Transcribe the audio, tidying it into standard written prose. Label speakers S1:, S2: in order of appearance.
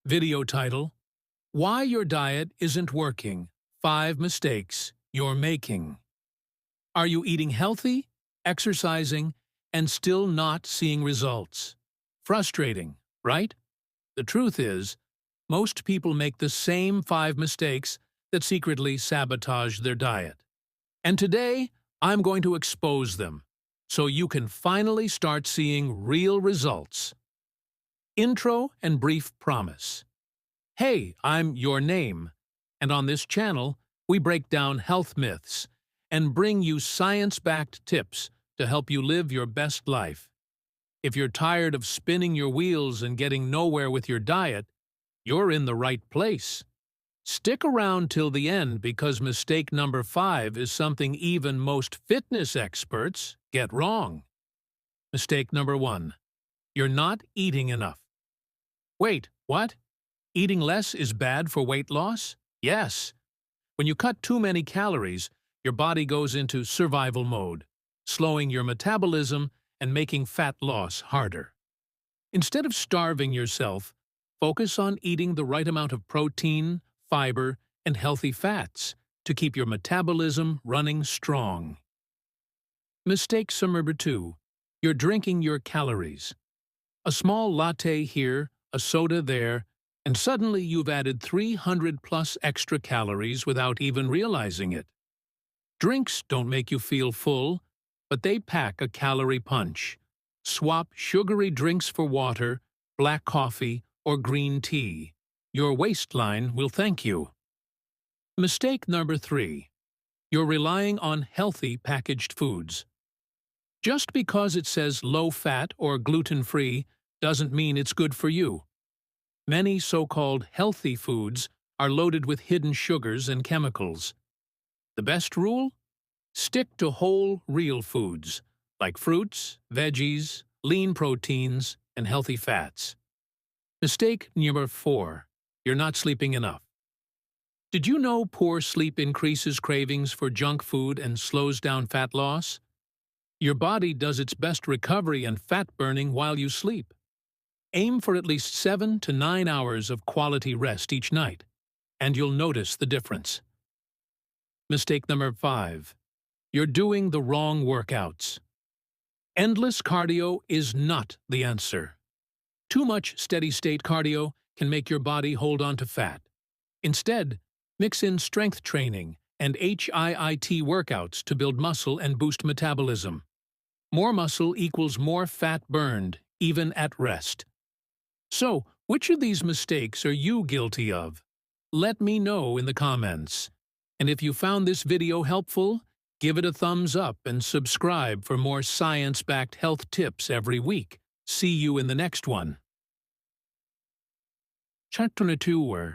S1: Video title: Why Your Diet Isn't Working. 5 Mistakes You're Making. Are you eating healthy, exercising, and still not seeing results? Frustrating, right? The truth is, most people make the same 5 mistakes that secretly sabotage their diet. And today, I'm going to expose them so you can finally start seeing real results. Intro and brief promise. Hey, I'm Your Name, and on this channel, we break down health myths and bring you science-backed tips to help you live your best life. If you're tired of spinning your wheels and getting nowhere with your diet, you're in the right place. Stick around till the end because mistake number 5 is something even most fitness experts get wrong. Mistake number 1. You're not eating enough. Wait, what? Eating less is bad for weight loss? Yes. When you cut too many calories, your body goes into survival mode, slowing your metabolism and making fat loss harder. Instead of starving yourself, focus on eating the right amount of protein, fiber, and healthy fats to keep your metabolism running strong. Mistake number 2. You're drinking your calories. A small latte here, a soda there, and suddenly you've added 300 plus extra calories without even realizing it. Drinks don't make you feel full, but they pack a calorie punch. Swap sugary drinks for water, black coffee, or green tea. Your waistline will thank you. Mistake number 3. You're relying on healthy packaged foods. Just because it says low-fat or gluten-free doesn't mean it's good for you. Many so-called healthy foods are loaded with hidden sugars and chemicals. The best rule? Stick to whole, real foods, like fruits, veggies, lean proteins, and healthy fats. Mistake number 4. You're not sleeping enough. Did you know poor sleep increases cravings for junk food and slows down fat loss? Your body does its best recovery and fat burning while you sleep. Aim for at least 7 to 9 hours of quality rest each night, and you'll notice the difference. Mistake number 5. You're doing the wrong workouts. Endless cardio is not the answer. Too much steady-state cardio can make your body hold on to fat. Instead, mix in strength training and HIIT workouts to build muscle and boost metabolism. More muscle equals more fat burned, even at rest. So, which of these mistakes are you guilty of? Let me know in the comments. And if you found this video helpful, give it a thumbs up and subscribe for more science-backed health tips every week. See you in the next one. Chapter 2.